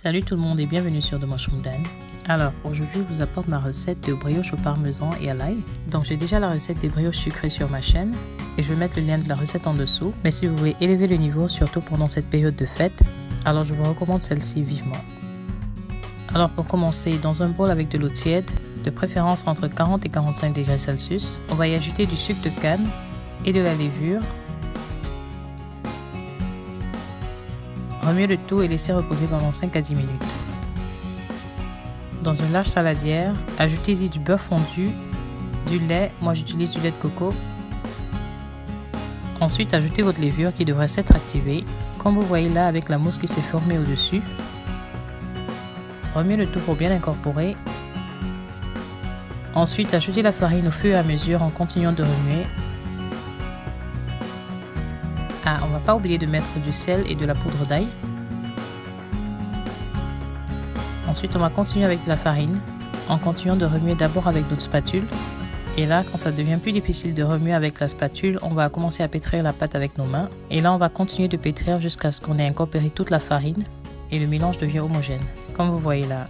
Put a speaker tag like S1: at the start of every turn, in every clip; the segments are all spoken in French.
S1: Salut tout le monde et bienvenue sur The Mushroom Den. Alors aujourd'hui je vous apporte ma recette de brioche au parmesan et à l'ail. Donc j'ai déjà la recette des brioches sucrées sur ma chaîne et je vais mettre le lien de la recette en dessous. Mais si vous voulez élever le niveau, surtout pendant cette période de fête, alors je vous recommande celle-ci vivement. Alors pour commencer, dans un bol avec de l'eau tiède, de préférence entre 40 et 45 degrés Celsius, on va y ajouter du sucre de canne et de la levure. Remuez le tout et laissez reposer pendant 5 à 10 minutes. Dans une large saladière, ajoutez-y du beurre fondu, du lait, moi j'utilise du lait de coco. Ensuite, ajoutez votre levure qui devrait s'être activée, comme vous voyez là avec la mousse qui s'est formée au-dessus. Remuez le tout pour bien l'incorporer. Ensuite, ajoutez la farine au fur et à mesure en continuant de remuer. Ah, on ne va pas oublier de mettre du sel et de la poudre d'ail. Ensuite, on va continuer avec de la farine en continuant de remuer d'abord avec notre spatule. Et là, quand ça devient plus difficile de remuer avec la spatule, on va commencer à pétrir la pâte avec nos mains. Et là, on va continuer de pétrir jusqu'à ce qu'on ait incorporé toute la farine et le mélange devient homogène. Comme vous voyez là,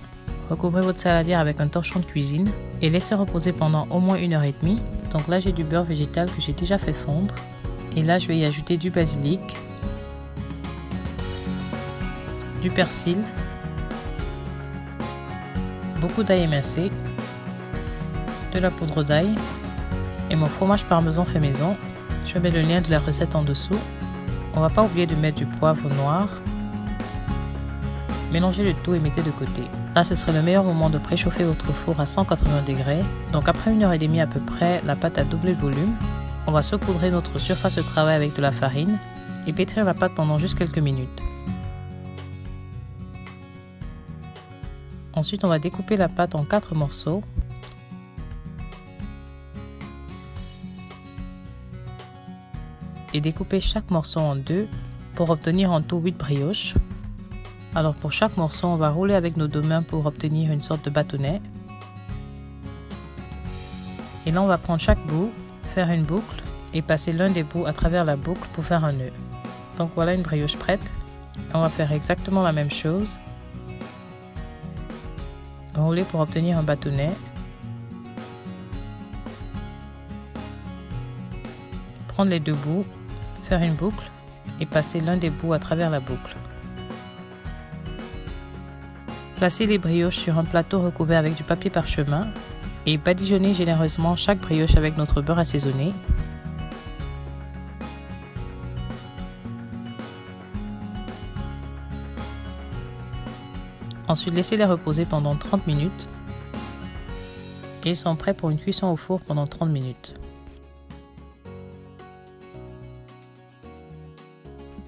S1: recouvrez votre saladière avec un torchon de cuisine et laissez reposer pendant au moins 1h30. Donc là, j'ai du beurre végétal que j'ai déjà fait fondre. Et là, je vais y ajouter du basilic, du persil, beaucoup d'ail émincé, de la poudre d'ail et mon fromage parmesan fait maison. Je mets le lien de la recette en dessous. On ne va pas oublier de mettre du poivre noir. Mélangez le tout et mettez de côté. Là, ce serait le meilleur moment de préchauffer votre four à 180 degrés. Donc après 1h30 à peu près, la pâte a doublé le volume. On va saupoudrer notre surface de travail avec de la farine et pétrir la pâte pendant juste quelques minutes. Ensuite, on va découper la pâte en 4 morceaux. Et découper chaque morceau en 2 pour obtenir en tout 8 brioches. Alors pour chaque morceau, on va rouler avec nos 2 mains pour obtenir une sorte de bâtonnet. Et là, on va prendre chaque bout, faire une boucle et passer l'un des bouts à travers la boucle pour faire un nœud. Donc voilà une brioche prête. On va faire exactement la même chose. Rouler pour obtenir un bâtonnet. Prendre les 2 bouts, faire une boucle et passer l'un des bouts à travers la boucle. Placez les brioches sur un plateau recouvert avec du papier parchemin et badigeonnez généreusement chaque brioche avec notre beurre assaisonné. Ensuite, laissez-les reposer pendant 30 minutes et ils sont prêts pour une cuisson au four pendant 30 minutes.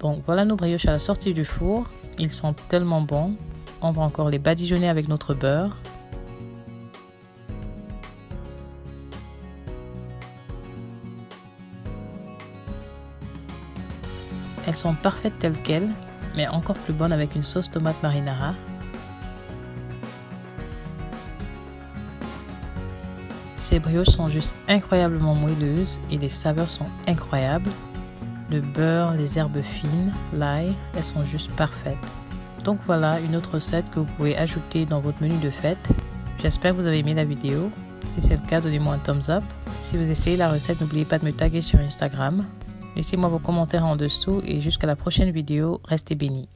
S1: Donc voilà nos brioches à la sortie du four, ils sont tellement bons. On va encore les badigeonner avec notre beurre. Elles sont parfaites telles quelles, mais encore plus bonnes avec une sauce tomate marinara. Ces brioches sont juste incroyablement moelleuses et les saveurs sont incroyables. Le beurre, les herbes fines, l'ail, elles sont juste parfaites. Donc voilà une autre recette que vous pouvez ajouter dans votre menu de fête. J'espère que vous avez aimé la vidéo. Si c'est le cas, donnez-moi un thumbs up. Si vous essayez la recette, n'oubliez pas de me taguer sur Instagram. Laissez-moi vos commentaires en dessous et jusqu'à la prochaine vidéo, restez bénis.